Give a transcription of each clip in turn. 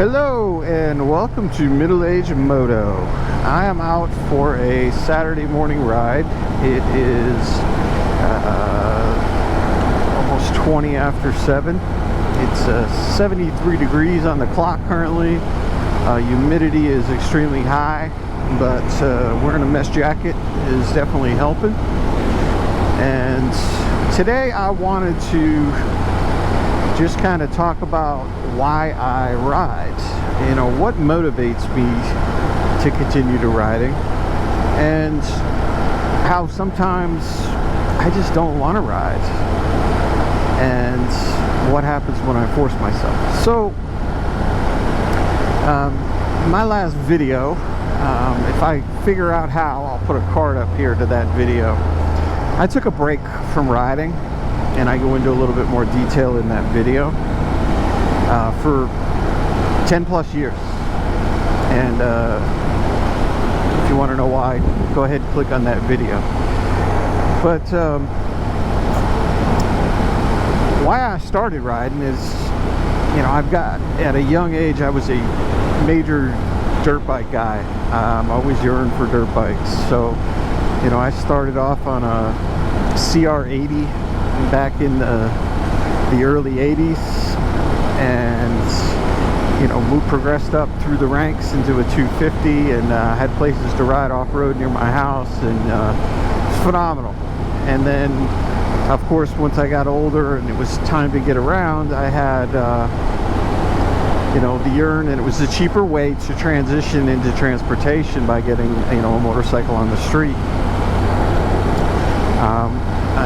Hello and welcome to Middle Age Moto. I am out for a Saturday morning ride. It is almost 20 after 7. It's 73 degrees on the clock currently. Humidity is extremely high, but wearing a mesh jacket is definitely helping. And today I wanted to just kind of talk about why I ride, you know, what motivates me to continue to riding, and how sometimes I just don't want to ride, and what happens when I force myself. So my last video, if I figure out how, I'll put a card up here to that video. I took a break from riding, and I go into a little bit more detail in that video, for 10 plus years. And if you want to know why, go ahead and click on that video. But why I started riding is, you know, at a young age, I was a major dirt bike guy. I always yearned for dirt bikes. So, you know, I started off on a CR80 back in the early 80s, and you know, progressed up through the ranks into a 250, and had places to ride off-road near my house, and it's phenomenal. And then of course, once I got older and it was time to get around, I had you know, the urn, and it was a cheaper way to transition into transportation by getting, you know, a motorcycle on the street.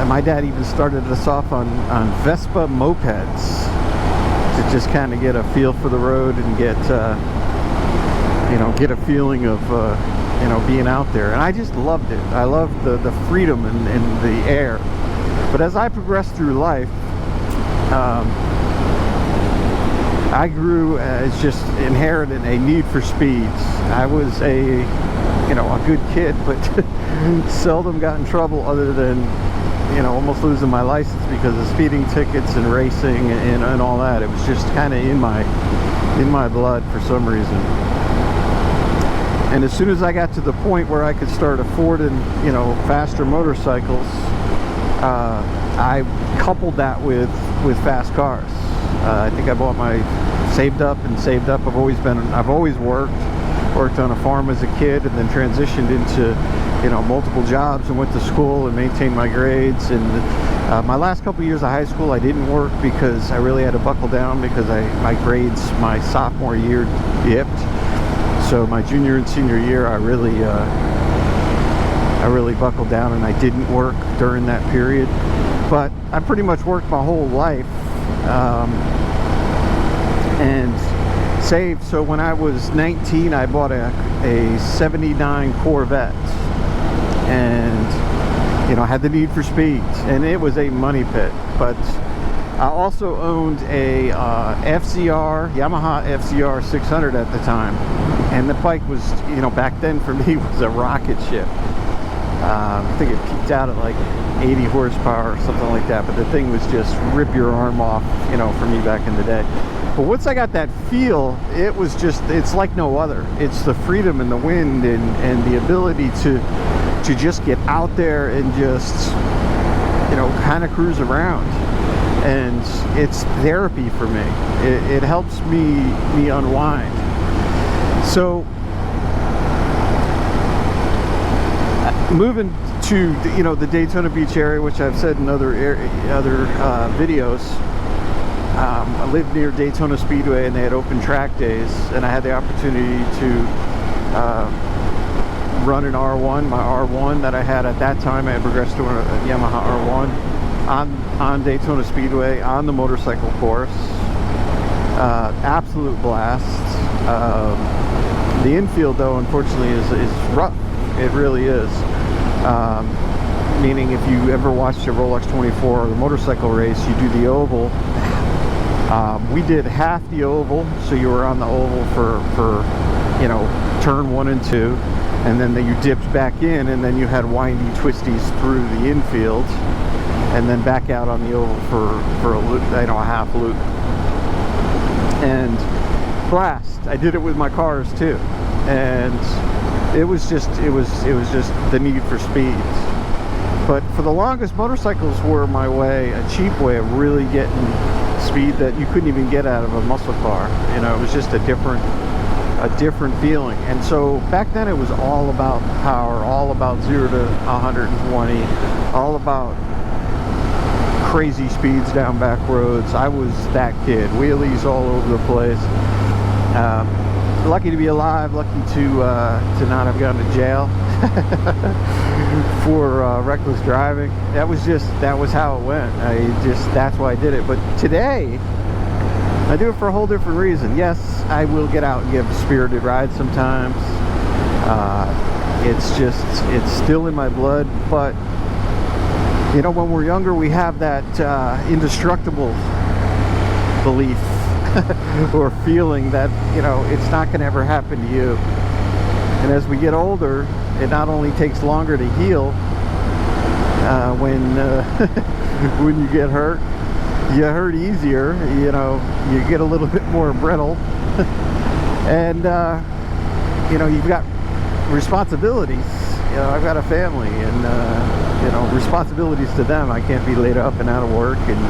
My dad even started us off on Vespa mopeds to just kind of get a feel for the road and get you know, get a feeling of you know, being out there. And I just loved it. I loved the freedom and the air. But as I progressed through life, I grew as just inherited a need for speeds. I was you know, a good kid, but seldom got in trouble other than, you know, almost losing my license because of speeding tickets and racing and all that. It was just kind of in my blood for some reason. And as soon as I got to the point where I could start affording, you know, faster motorcycles, I coupled that with fast cars. I think I bought saved up. I've always worked on a farm as a kid, and then transitioned into, you know, multiple jobs, and went to school and maintained my grades. And my last couple years of high school, I didn't work because I really had to buckle down because my grades my sophomore year dipped. So my junior and senior year, I really buckled down, and I didn't work during that period. But I pretty much worked my whole life and saved. So when I was 19, I bought a 79 Corvette, and, you know, I had the need for speed, and it was a money pit. But I also owned a Yamaha FZR 600 at the time, and the bike was, you know, back then for me was a rocket ship. I think it peaked out at like 80 horsepower or something like that, but the thing was just rip your arm off, you know, for me back in the day. But once I got that feel, it was just, it's like no other. It's the freedom and the wind and the ability to just get out there and just, you know, kind of cruise around. And it's therapy for me. It helps me unwind. So moving to, you know, the Daytona Beach area, which I've said in other videos, I lived near Daytona Speedway, and they had open track days, and I had the opportunity to run an R1, my R1 that I had at that time. I had progressed to a Yamaha R1 on Daytona Speedway on the motorcycle course. Absolute blast. The infield, though, unfortunately is rough. It really is. Meaning, if you ever watched a Rolex 24 or the motorcycle race, you do the oval. We did half the oval, so you were on the oval for you know, turn 1 and 2, and then you dipped back in, and then you had windy twisties through the infield, and then back out on the oval for a loop, you know, a half loop. And blast. I did it with my cars too, and it was just the need for speed. But for the longest, motorcycles were my way, a cheap way of really getting speed that you couldn't even get out of a muscle car. You know, it was just a different feeling. And so back then it was all about power, all about 0 to 120, all about crazy speeds down back roads. I was that kid, wheelies all over the place. Lucky to be alive, lucky to not have gone to jail for reckless driving. That was how it went. That's why I did it. But today I do it for a whole different reason. Yes, I will get out and give spirited rides sometimes. It's still in my blood. But you know, when we're younger, we have that indestructible belief or feeling that, you know, it's not going to ever happen to you. And as we get older, it not only takes longer to heal when when you get hurt, you hurt easier, you know, you get a little bit more brittle. And you know, you've got responsibilities. You know, I've got a family, and you know, responsibilities to them. I can't be laid up and out of work and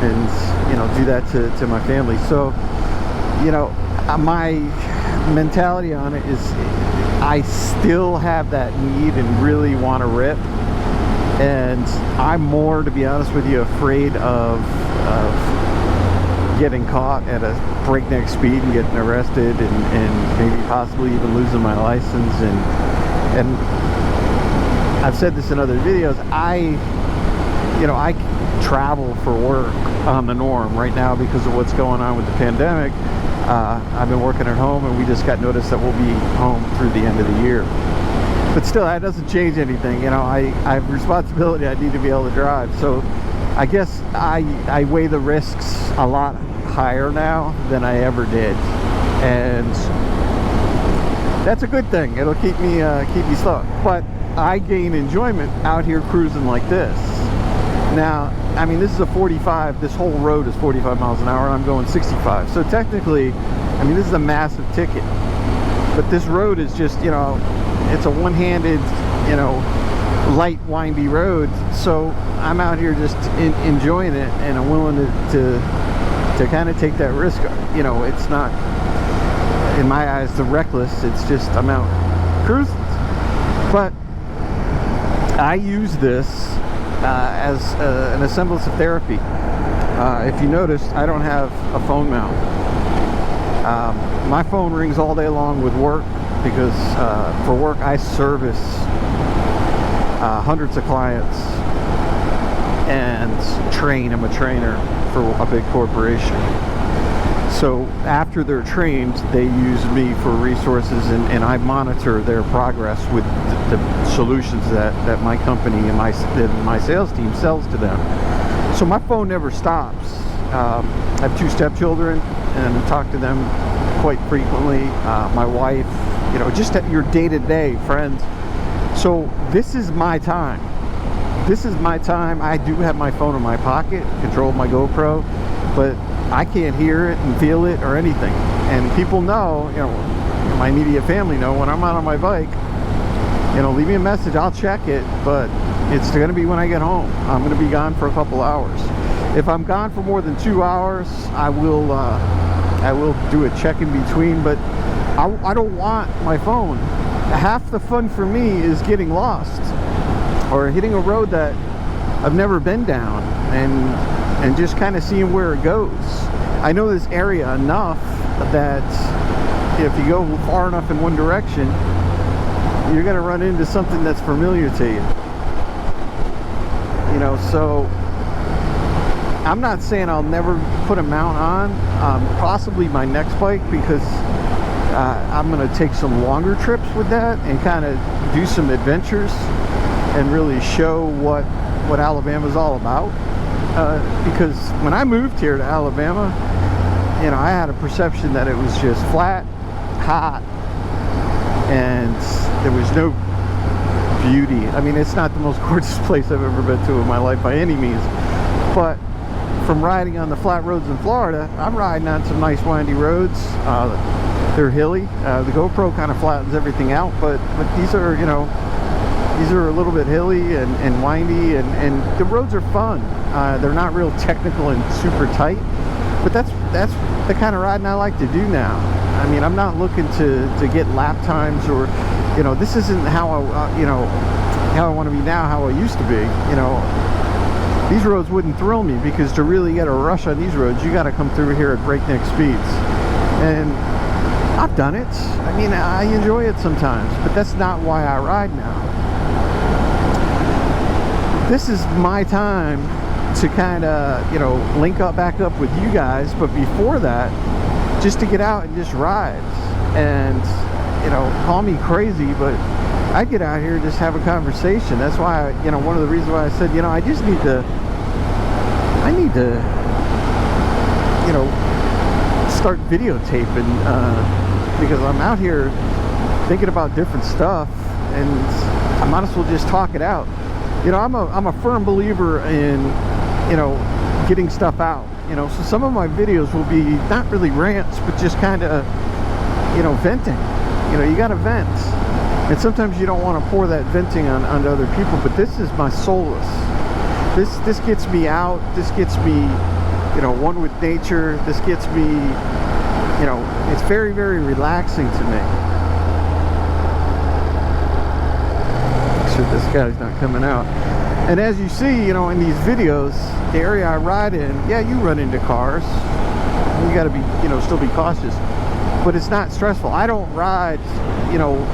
you know, do that to my family. So, you know, my mentality on it is I still have that need and really want to rip, and I'm more, to be honest with you, afraid of getting caught at a breakneck speed and getting arrested and maybe possibly even losing my license. And I've said this in other videos, I travel for work on the norm right now because of what's going on with the pandemic. I've been working at home, and we just got notice that we'll be home through the end of the year. But still, that doesn't change anything. You know, I have responsibility. I need to be able to drive. So I guess I weigh the risks a lot higher now than I ever did, and that's a good thing. It'll keep me slow. But I gain enjoyment out here cruising like this. Now, I mean, this is a 45, this whole road is 45 miles an hour, and I'm going 65. So technically, I mean, this is a massive ticket. But this road is just, you know, it's a one-handed, you know, light, windy road. So I'm out here just enjoying it, and I'm willing to kind of take that risk. You know, it's not, in my eyes, the reckless. It's just, I'm out cruising. But I use this as an semblance of therapy. If you noticed, I don't have a phone mount. My phone rings all day long with work because for work I service hundreds of clients and train. I'm a trainer for a big corporation. So after they're trained, they use me for resources, and I monitor their progress with the solutions that my company and my sales team sells to them. So my phone never stops. I have 2 stepchildren, and I talk to them quite frequently. My wife, you know, just at your day-to-day friends. So this is my time. This is my time. I do have my phone in my pocket, control my GoPro, but I can't hear it and feel it or anything. And people know, you know, my immediate family know, when I'm out on my bike, you know, leave me a message, I'll check it, but it's going to be when I get home. I'm going to be gone for a couple hours. If I'm gone for more than 2 hours, I will do a check in between, but I don't want my phone. Half the fun for me is getting lost or hitting a road that I've never been down, and just kind of seeing where it goes. I know this area enough that if you go far enough in one direction, you're going to run into something that's familiar to you. You know, so I'm not saying I'll never put a mount on, possibly my next bike, because I'm going to take some longer trips with that and kind of do some adventures and really show what Alabama's all about. Because when I moved here to Alabama, you know, I had a perception that it was just flat, hot, and there was no beauty. I mean, it's not the most gorgeous place I've ever been to in my life by any means, but from riding on the flat roads in Florida, I'm riding on some nice windy roads. They're hilly. The GoPro kind of flattens everything out, but these are, you know, these are a little bit hilly and windy, and the roads are fun. They're not real technical and super tight, but that's the kind of riding I like to do now. I mean, I'm not looking to get lap times, or, you know, this isn't how I, you know, how I want to be now, how I used to be. You know, these roads wouldn't thrill me, because to really get a rush on these roads, you got to come through here at breakneck speeds. And I've done it. I mean, I enjoy it sometimes, but that's not why I ride now. This is my time to kind of, you know, link up back up with you guys, but before that, just to get out and just ride. And, you know, call me crazy, but I get out here and just have a conversation. That's why you know, one of the reasons why I said, you know, I need to, you know, start videotaping, because I'm out here thinking about different stuff, and I might as well just talk it out. You know, I'm a firm believer in, you know, getting stuff out. You know, so some of my videos will be not really rants, but just kind of, you know, venting. You know, you got to vent. And sometimes you don't want to pour that venting on other people, but this is my solace. This gets me out. This gets me, you know, one with nature. This gets me, you know, it's very, very relaxing to me. Make sure this guy's not coming out. And as you see, you know, in these videos, the area I ride in, yeah, you run into cars. You got to be, you know, still be cautious. But it's not stressful. I don't ride, you know,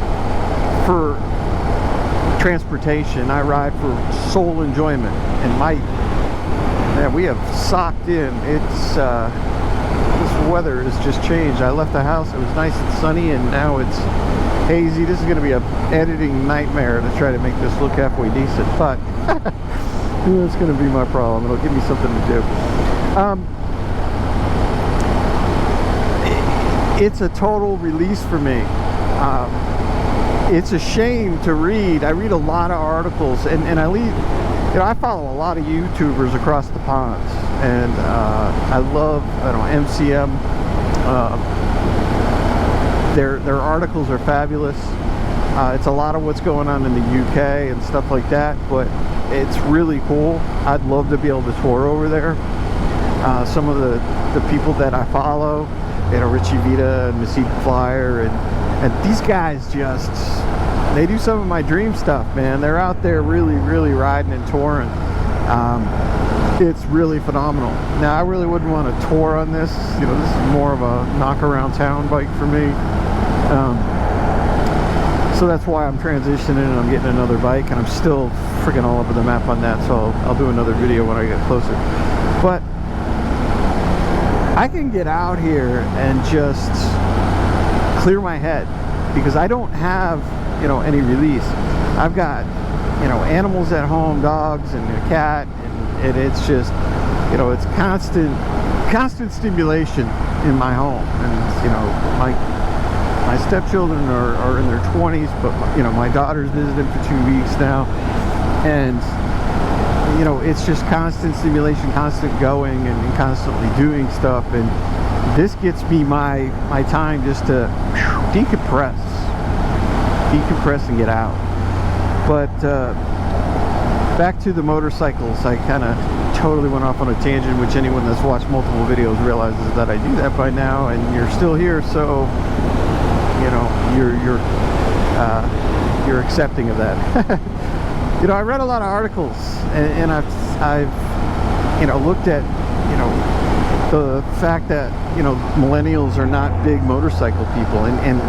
for transportation. I ride for soul enjoyment. And man, we have socked in. It's this weather has just changed. I left the house, it was nice and sunny, and now it's hazy. This is going to be an editing nightmare to try to make this look halfway decent, but that's going to be my problem. It'll give me something to do. It's a total release for me. It's a shame to read. I read a lot of articles, and I read, you know, I follow a lot of YouTubers across the ponds, and I love, I don't know, MCM. Their articles are fabulous. It's a lot of what's going on in the UK and stuff like that, but it's really cool. I'd love to be able to tour over there. Some of the people that I follow, you know, Richie Vita and Mesite Flyer, and these guys just, they do some of my dream stuff, man. They're out there really, really riding and touring. It's really phenomenal. Now, I really wouldn't want to tour on this. You know, this is more of a knock around town bike for me. So that's why I'm transitioning and I'm getting another bike, and I'm still freaking all over the map on that, so I'll do another video when I get closer. But I can get out here and just clear my head, because I don't have, you know, any release. I've got, you know, animals at home, dogs and a cat, and it's just, you know, it's constant stimulation in my home. And, you know, my stepchildren are in their 20s, but, you know, my daughter's visited for 2 weeks now, and, you know, it's just constant stimulation, constant going, and constantly doing stuff. And this gets me my time just to decompress and get out. But back to the motorcycles, I kind of totally went off on a tangent, which anyone that's watched multiple videos realizes that I do that by now, and you're still here, so, you know, you're accepting of that. You know, I read a lot of articles, and I've you know, looked at, you know, the fact that, you know, millennials are not big motorcycle people, and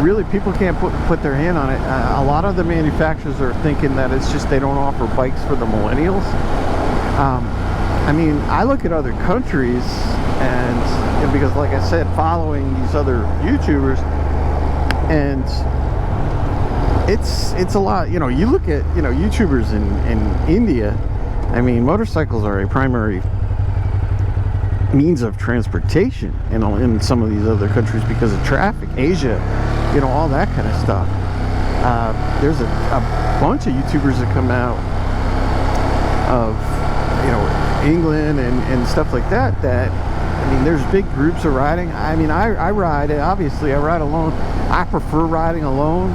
really people can't put their hand on it. A lot of the manufacturers are thinking that it's just they don't offer bikes for the millennials. I mean, I look at other countries, and because, like I said, following these other YouTubers, and it's a lot. You know, you look at, you know, YouTubers in India. I mean, motorcycles are a primary means of transportation in some of these other countries because of traffic. Asia, you know, all that kind of stuff. There's a bunch of YouTubers that come out of you know, England and stuff like that, that, I mean, there's big groups of riding. I mean, I ride, obviously I ride alone. I prefer riding alone.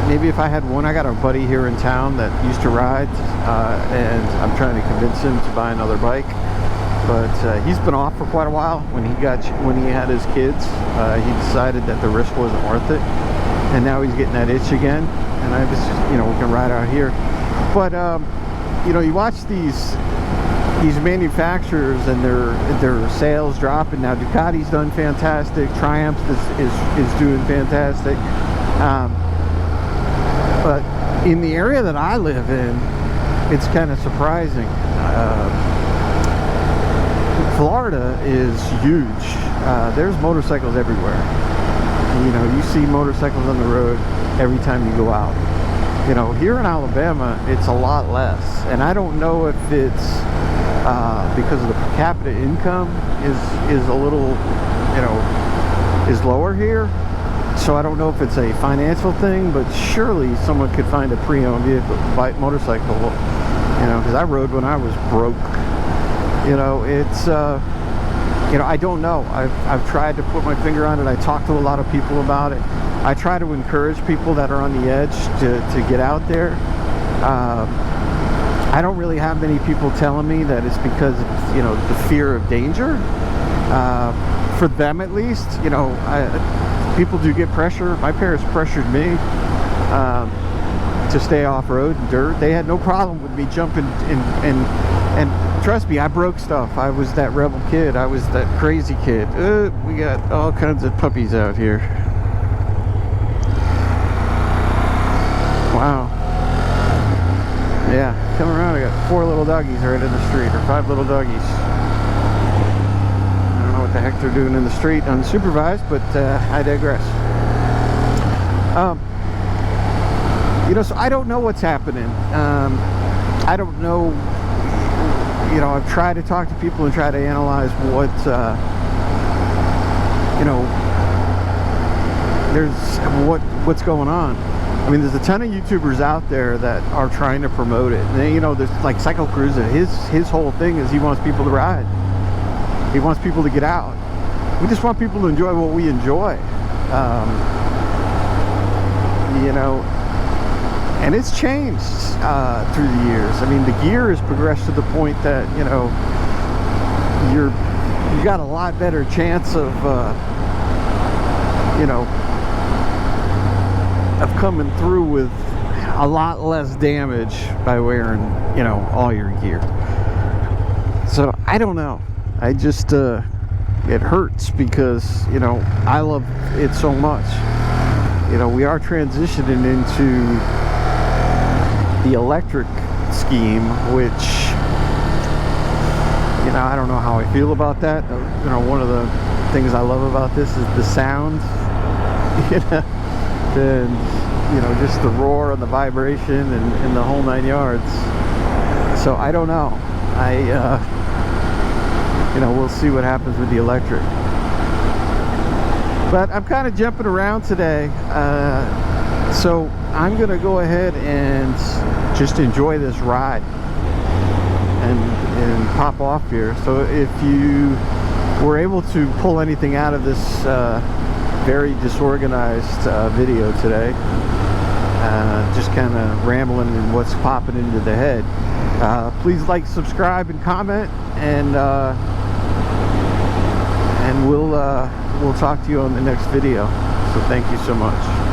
Maybe if I had one, I got a buddy here in town that used to ride, and I'm trying to convince him to buy another bike. But he's been off for quite a while. When he had his kids, he decided that the risk wasn't worth it, and now he's getting that itch again. And I just, you know, we can ride out here. But you know, you watch these manufacturers and their sales dropping. Now Ducati's done fantastic. Triumph is doing fantastic. But in the area that I live in, it's kind of surprising. Florida is huge. There's motorcycles everywhere. You know, you see motorcycles on the road every time you go out. You know, here in Alabama, it's a lot less. And I don't know if it's because of the per capita income is a little, you know, is lower here. So I don't know if it's a financial thing, but surely someone could find a pre-owned vehicle, motorcycle, you know, because I rode when I was broke. You know, it's, you know, I don't know. I've tried to put my finger on it. I talk to a lot of people about it. I try to encourage people that are on the edge to get out there. I don't really have many people telling me that it's because of, you know, the fear of danger. For them at least, you know, people do get pressure. My parents pressured me to stay off-road and dirt. They had no problem with me jumping and trust me, I broke stuff. I was that rebel kid. I was that crazy kid. We got all kinds of puppies out here. Wow. Yeah, come around. I got 4 little doggies right in the street, or 5 little doggies. I don't know what the heck they're doing in the street unsupervised, but I digress. You know, so I don't know what's happening. I don't know. You know, I've tried to talk to people and try to analyze what, you know, what's going on. I mean, there's a ton of YouTubers out there that are trying to promote it. And, you know, there's like Cycle Cruiser. His whole thing is he wants people to ride. He wants people to get out. We just want people to enjoy what we enjoy. You know, and it's changed through the years. I mean, the gear has progressed to the point that, you know, you got a lot better chance of, you know, of coming through with a lot less damage by wearing, you know, all your gear. So I don't know. I just it hurts because, you know, I love it so much. You know, we are transitioning into the electric scheme, which, you know, I don't know how I feel about that. You know, one of the things I love about this is the sound, you know, and, you know, just the roar and the vibration and the whole 9 yards. So I don't know. You know, we'll see what happens with the electric. But I'm kind of jumping around today. So I'm gonna go ahead and just enjoy this ride and pop off here. So if you were able to pull anything out of this very disorganized video today, just kind of rambling and what's popping into the head, please like, subscribe, and comment, and we'll talk to you on the next video. So thank you so much.